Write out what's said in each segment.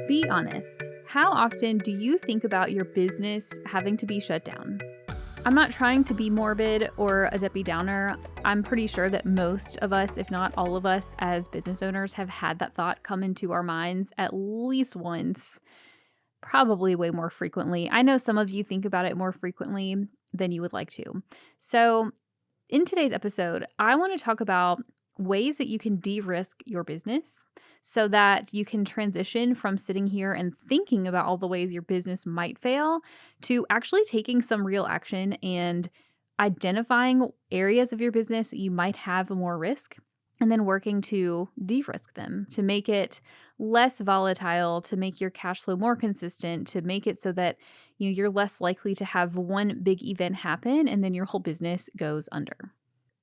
Be honest. How often do you think about your business having to be shut down? I'm not trying to be morbid or a Debbie Downer. I'm pretty sure that most of us, if not all of us, as business owners, have had that thought come into our minds at least once, probably way more frequently. I know some of you think about it more frequently than you would like to. So, in today's episode, I want to talk about ways that you can de-risk your business so that you can transition from sitting here and thinking about all the ways your business might fail to actually taking some real action and identifying areas of your business that you might have more risk and then working to de-risk them, to make it less volatile, to make your cash flow more consistent, to make it so that you're less likely to have one big event happen and then your whole business goes under.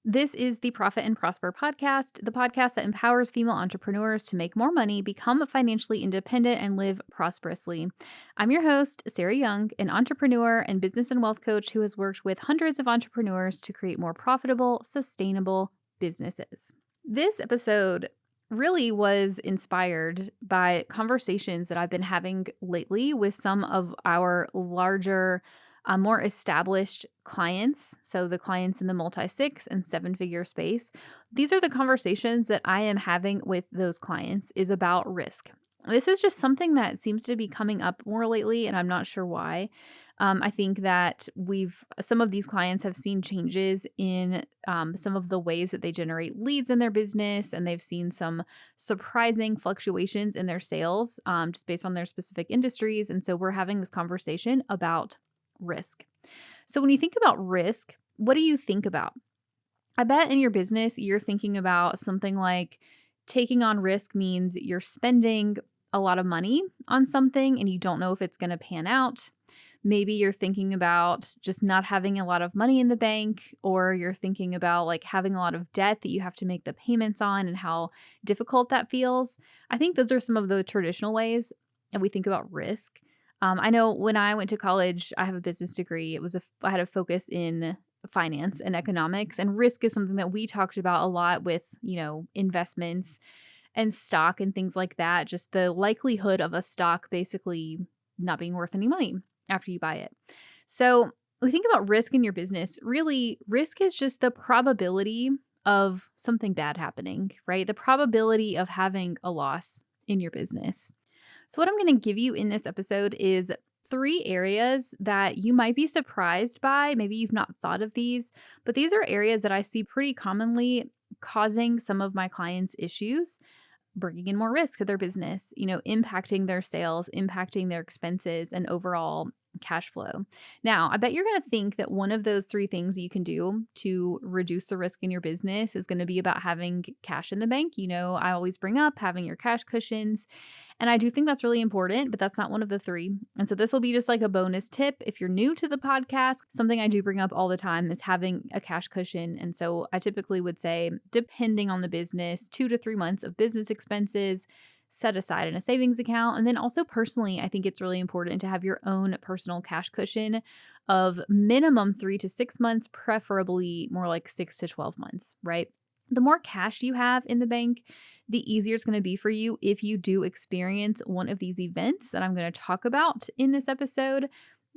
This is the Profit and Prosper podcast, the podcast that empowers female entrepreneurs to make more money, become financially independent, and live prosperously. I'm your host, Sarah Young, an entrepreneur and business and wealth coach who has worked with hundreds of entrepreneurs to create more profitable, sustainable businesses. This episode really was inspired by conversations that I've been having lately with some of our larger more established clients, so the clients in the multi-six and seven-figure space. These are the conversations that I am having with those clients is about risk. This is just something that seems to be coming up more lately, and I'm not sure why. I think that some of these clients have seen changes in some of the ways that they generate leads in their business, and they've seen some surprising fluctuations in their sales just based on their specific industries. And so we're having this conversation about risk. So when you think about risk, what do you think about? I bet in your business, you're thinking about something like taking on risk means you're spending a lot of money on something and you don't know if it's going to pan out. Maybe you're thinking about just not having a lot of money in the bank, or you're thinking about like having a lot of debt that you have to make the payments on and how difficult that feels. I think those are some of the traditional ways that we think about risk. I know when I went to college, I have a business degree. I had a focus in finance and economics, and risk is something that we talked about a lot with, investments and stock and things like that. Just the likelihood of a stock basically not being worth any money after you buy it. So we think about risk in your business. Really, risk is just the probability of something bad happening, right? The probability of having a loss in your business. So what I'm going to give you in this episode is 3 areas that you might be surprised by. Maybe you've not thought of these, but these are areas that I see pretty commonly causing some of my clients' issues, bringing in more risk to their business, impacting their sales, impacting their expenses, and overall cash flow. Now, I bet you're going to think that one of those 3 things you can do to reduce the risk in your business is going to be about having cash in the bank. I always bring up having your cash cushions. And I do think that's really important, but that's not one of the 3. And so this will be just like a bonus tip. If you're new to the podcast, something I do bring up all the time is having a cash cushion. And so I typically would say, depending on the business, 2 to 3 months of business expenses set aside in a savings account. And then also personally, I think it's really important to have your own personal cash cushion of minimum 3 to 6 months, preferably more like 6 to 12 months, right? The more cash you have in the bank, the easier it's going to be for you if you do experience one of these events that I'm going to talk about in this episode.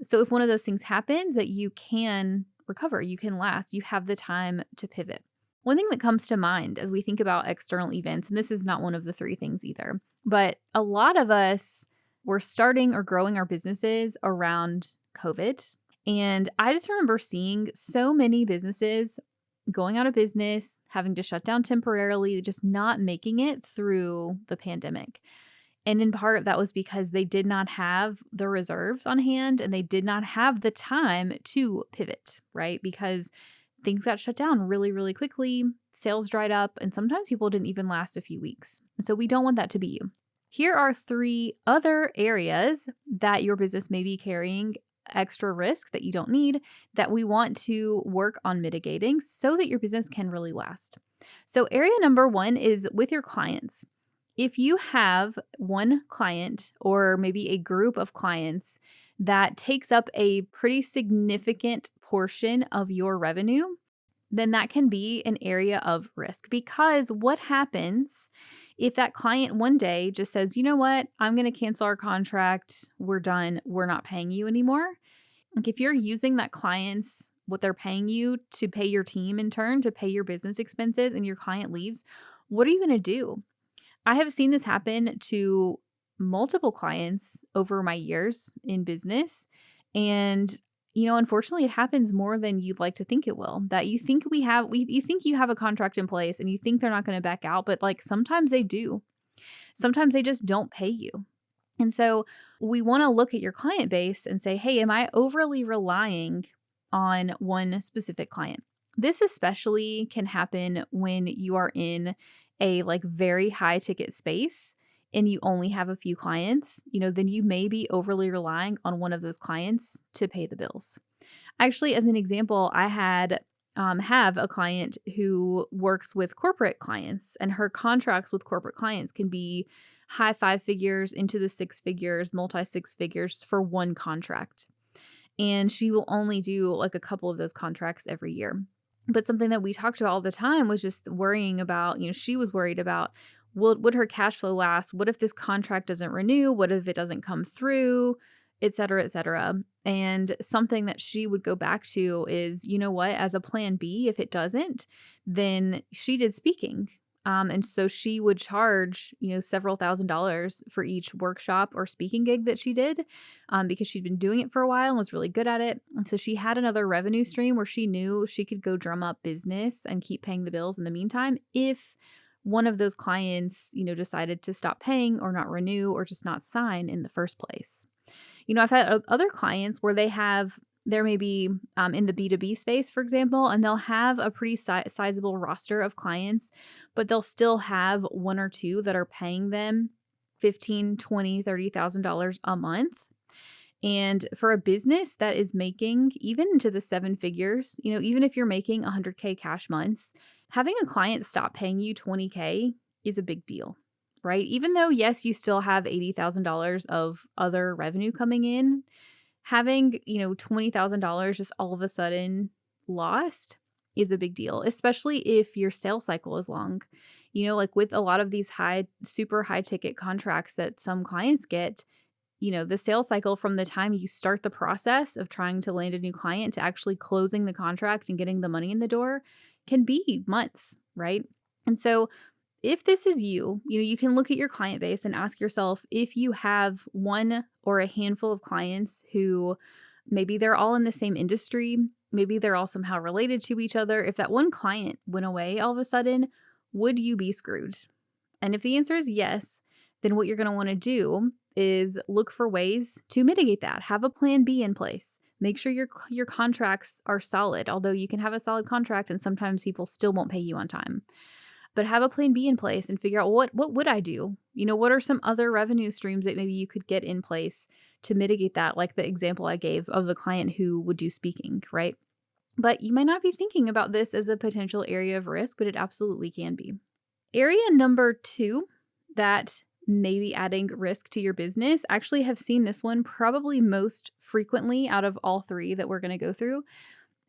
So if one of those things happens, that you can recover, you can last, you have the time to pivot. One thing that comes to mind as we think about external events, and this is not one of the 3 things either, but a lot of us were starting or growing our businesses around COVID. And I just remember seeing so many businesses going out of business, having to shut down temporarily, just not making it through the pandemic. And in part, that was because they did not have the reserves on hand and they did not have the time to pivot, right? Because things got shut down really, really quickly, sales dried up, and sometimes people didn't even last a few weeks. And so we don't want that to be you. Here are 3 other areas that your business may be carrying extra risk that you don't need, that we want to work on mitigating so that your business can really last. So area number 1 is with your clients. If you have one client or maybe a group of clients that takes up a pretty significant portion of your revenue, then that can be an area of risk. Because what happens If that client one day just says, you know what, I'm going to cancel our contract, we're done, we're not paying you anymore. Like if you're using that client's what they're paying you to pay your team in turn, to pay your business expenses, and your client leaves, what are you going to do? I have seen this happen to multiple clients over my years in business. And, unfortunately, it happens more than you'd like to think it will. That you think you have a contract in place and you think they're not going to back out, but like sometimes they do. Sometimes they just don't pay you. And so we want to look at your client base and say, hey, am I overly relying on one specific client? This especially can happen when you are in a like very high ticket space and you only have a few clients, then you may be overly relying on one of those clients to pay the bills. Actually, as an example, I have a client who works with corporate clients, and her contracts with corporate clients can be high five figures into the six figures, multi six figures for one contract. And she will only do like a couple of those contracts every year. But something that we talked about all the time was just worrying about, she was worried about, would her cash flow last? What if this contract doesn't renew? What if it doesn't come through? Et cetera, et cetera. And something that she would go back to is, you know what, as a plan B, if it doesn't, then she did speaking. And so she would charge, several $1,000s for each workshop or speaking gig that she did, because she'd been doing it for a while and was really good at it. And so she had another revenue stream where she knew she could go drum up business and keep paying the bills in the meantime if one of those clients, decided to stop paying or not renew or just not sign in the first place. I've had other clients where they're maybe in the B2B space, for example, and they'll have a pretty sizable roster of clients, but they'll still have one or two that are paying them $15,000, $20,000, $30,000 a month. And for a business that is making even into the seven figures, even if you're making 100K cash months, having a client stop paying you 20K is a big deal. Right? Even though, yes, you still have $80,000 of other revenue coming in, having, $20,000 just all of a sudden lost is a big deal, especially if your sales cycle is long. Like with a lot of these super high ticket contracts that some clients get, the sales cycle from the time you start the process of trying to land a new client to actually closing the contract and getting the money in the door can be months, right? And so if this is you can look at your client base and ask yourself if you have one or a handful of clients who maybe they're all in the same industry, maybe they're all somehow related to each other. If that one client went away all of a sudden, would you be screwed? And if the answer is yes, then what you're going to want to do is look for ways to mitigate that. Have a plan B in place. Make sure your contracts are solid, although you can have a solid contract and sometimes people still won't pay you on time. But have a plan B in place and figure out what would I do? What are some other revenue streams that maybe you could get in place to mitigate that, like the example I gave of the client who would do speaking, right? But you might not be thinking about this as a potential area of risk, but it absolutely can be. Area number 2 that may be adding risk to your business, actually have seen this one probably most frequently out of all 3 that we're going to go through,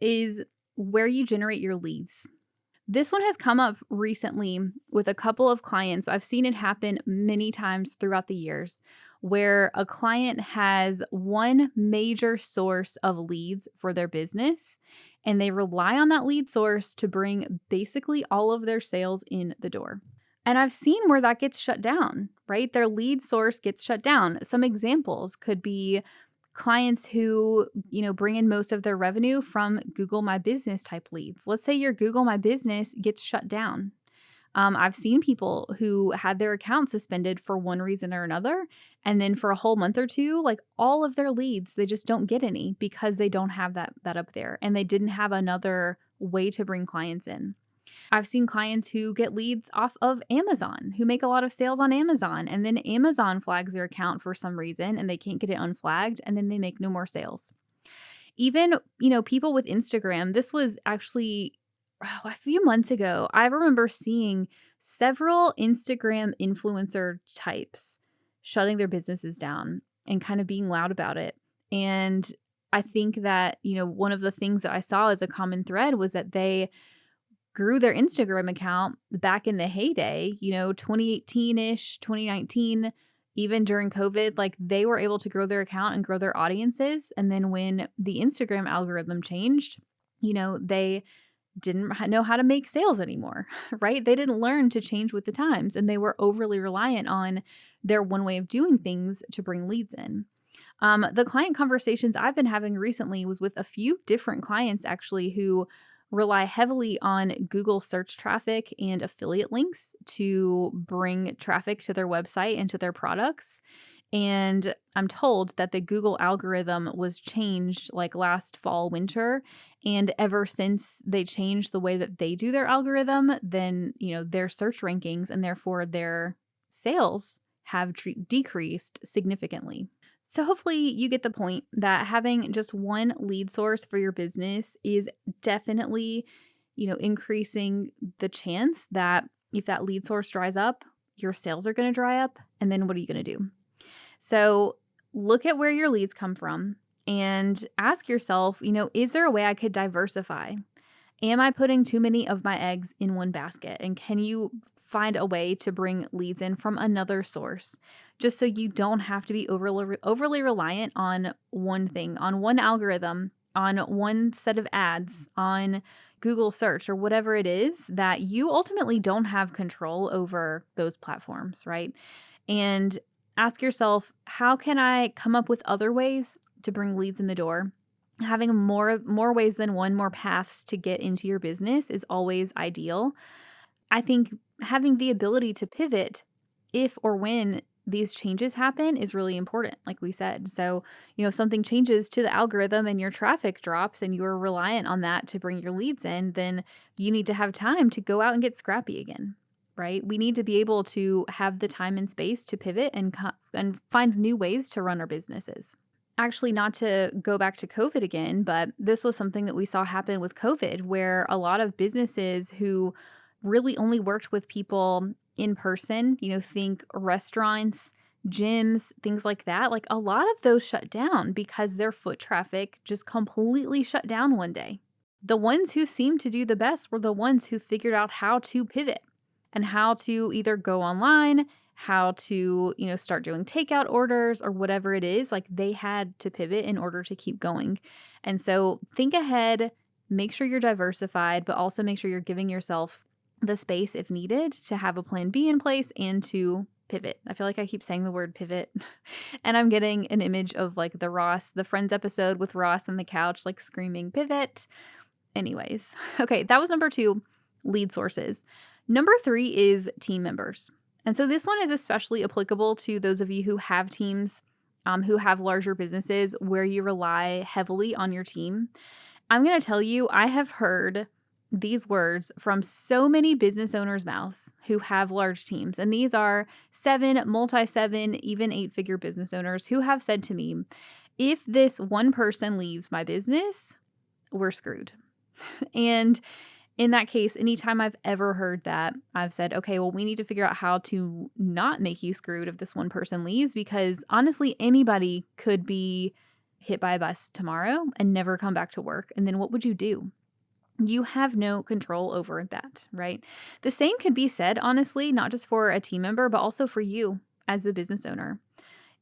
is where you generate your leads. This one has come up recently with a couple of clients. I've seen it happen many times throughout the years where a client has one major source of leads for their business, and they rely on that lead source to bring basically all of their sales in the door. And I've seen where that gets shut down, right? Their lead source gets shut down. Some examples could be clients who, bring in most of their revenue from Google My Business type leads. Let's say your Google My Business gets shut down. I've seen people who had their account suspended for one reason or another, and then for a whole month or two, like all of their leads, they just don't get any because they don't have that up there, and they didn't have another way to bring clients in. I've seen clients who get leads off of Amazon, who make a lot of sales on Amazon, and then Amazon flags their account for some reason and they can't get it unflagged, and then they make no more sales. Even, people with Instagram, this was actually a few months ago. I remember seeing several Instagram influencer types shutting their businesses down and kind of being loud about it. And I think that, one of the things that I saw as a common thread was that they grew their Instagram account back in the heyday, 2018-ish, 2019, even during COVID, like they were able to grow their account and grow their audiences. And then when the Instagram algorithm changed, they didn't know how to make sales anymore, right? They didn't learn to change with the times, and they were overly reliant on their one way of doing things to bring leads in. The client conversations I've been having recently was with a few different clients actually who rely heavily on Google search traffic and affiliate links to bring traffic to their website and to their products. And I'm told that the Google algorithm was changed like last fall, winter. And ever since they changed the way that they do their algorithm, then, their search rankings and therefore their sales have decreased significantly. So hopefully you get the point that having just one lead source for your business is definitely, increasing the chance that if that lead source dries up, your sales are going to dry up. And then what are you going to do? So look at where your leads come from and ask yourself, is there a way I could diversify? Am I putting too many of my eggs in one basket? And can you find a way to bring leads in from another source just so you don't have to be overly reliant on one thing, on one algorithm, on one set of ads, on Google search or whatever it is that you ultimately don't have control over those platforms, right? And ask yourself, how can I come up with other ways to bring leads in the door? Having more ways than one, more paths to get into your business is always ideal. I think having the ability to pivot if or when these changes happen is really important, like we said. So, if something changes to the algorithm and your traffic drops and you're reliant on that to bring your leads in, then you need to have time to go out and get scrappy again, right? We need to be able to have the time and space to pivot and find new ways to run our businesses. Actually, not to go back to COVID again, but this was something that we saw happen with COVID, where a lot of businesses who really only worked with people in person, think restaurants, gyms, things like that. Like a lot of those shut down because their foot traffic just completely shut down one day. The ones who seemed to do the best were the ones who figured out how to pivot and how to either go online, how to, start doing takeout orders or whatever it is. Like they had to pivot in order to keep going. And so think ahead, make sure you're diversified, but also make sure you're giving yourself the space if needed to have a plan B in place and to pivot. I feel like I keep saying the word pivot and I'm getting an image of like the Friends episode with Ross on the couch, like screaming pivot. Anyways, okay, that was number 2, lead sources. Number 3 is team members. And so this one is especially applicable to those of you who have teams, who have larger businesses where you rely heavily on your team. I'm going to tell you, I have heard these words from so many business owners' mouths who have large teams. And these are 7, multi-7, even 8-figure business owners who have said to me, if this one person leaves my business, we're screwed. And in that case, anytime I've ever heard that, I've said, okay, well, we need to figure out how to not make you screwed if this one person leaves, because honestly, anybody could be hit by a bus tomorrow and never come back to work. And then what would you do? You have no control over that, right? The same could be said, honestly, not just for a team member, but also for you as a business owner.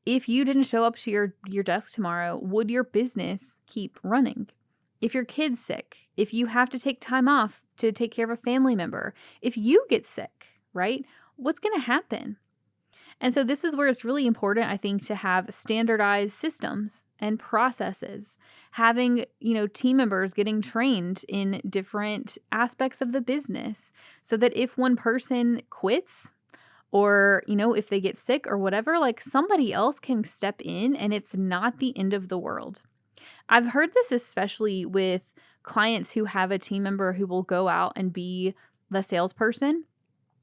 If you didn't show up to your desk tomorrow, would your business keep running? If your kid's sick, if you have to take time off to take care of a family member, if you get sick, right? What's going to happen? And so this is where it's really important, I think, to have standardized systems and processes, having, team members getting trained in different aspects of the business so that if one person quits or, if they get sick or whatever, like somebody else can step in and it's not the end of the world. I've heard this especially with clients who have a team member who will go out and be the salesperson,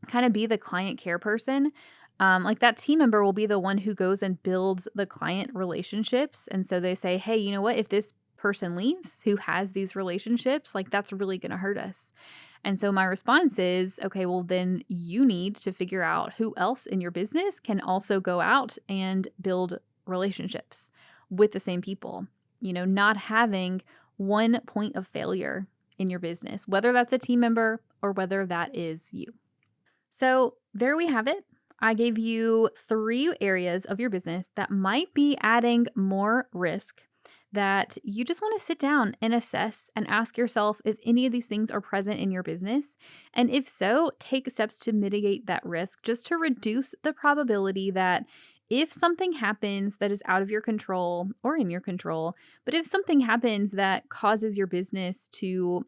kind of be the client care person. Like that team member will be the one who goes and builds the client relationships. And so they say, hey, you know what? If this person leaves who has these relationships, like that's really going to hurt us. And so my response is, okay, well, then you need to figure out who else in your business can also go out and build relationships with the same people. Not having one point of failure in your business, whether that's a team member or whether that is you. So there we have it. I gave you 3 areas of your business that might be adding more risk that you just want to sit down and assess and ask yourself if any of these things are present in your business. And if so, take steps to mitigate that risk just to reduce the probability that if something happens that is out of your control or in your control, but if something happens that causes your business to,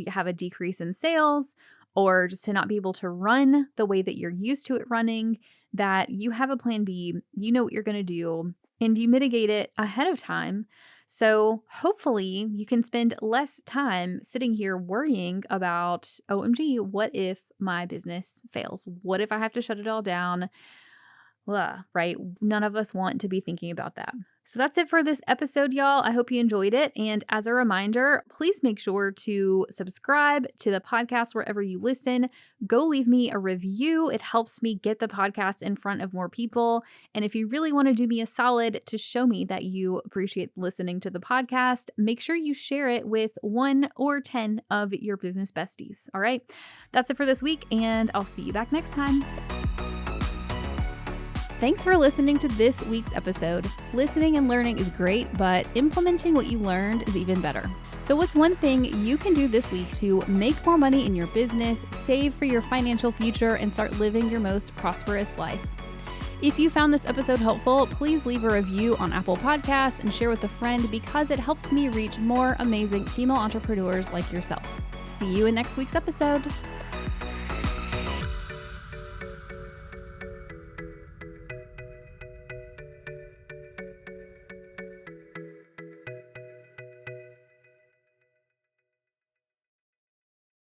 have a decrease in sales or just to not be able to run the way that you're used to it running, that you have a plan B, you know what you're going to do, and you mitigate it ahead of time. So hopefully you can spend less time sitting here worrying about, OMG, what if my business fails? What if I have to shut it all down? Right? None of us want to be thinking about that. So that's it for this episode, y'all. I hope you enjoyed it. And as a reminder, please make sure to subscribe to the podcast wherever you listen. Go leave me a review. It helps me get the podcast in front of more people. And if you really want to do me a solid to show me that you appreciate listening to the podcast, make sure you share it with 1 or 10 of your business besties. All right. That's it for this week, and I'll see you back next time. Thanks for listening to this week's episode. Listening and learning is great, but implementing what you learned is even better. So what's one thing you can do this week to make more money in your business, save for your financial future, and start living your most prosperous life? If you found this episode helpful, please leave a review on Apple Podcasts and share with a friend because it helps me reach more amazing female entrepreneurs like yourself. See you in next week's episode.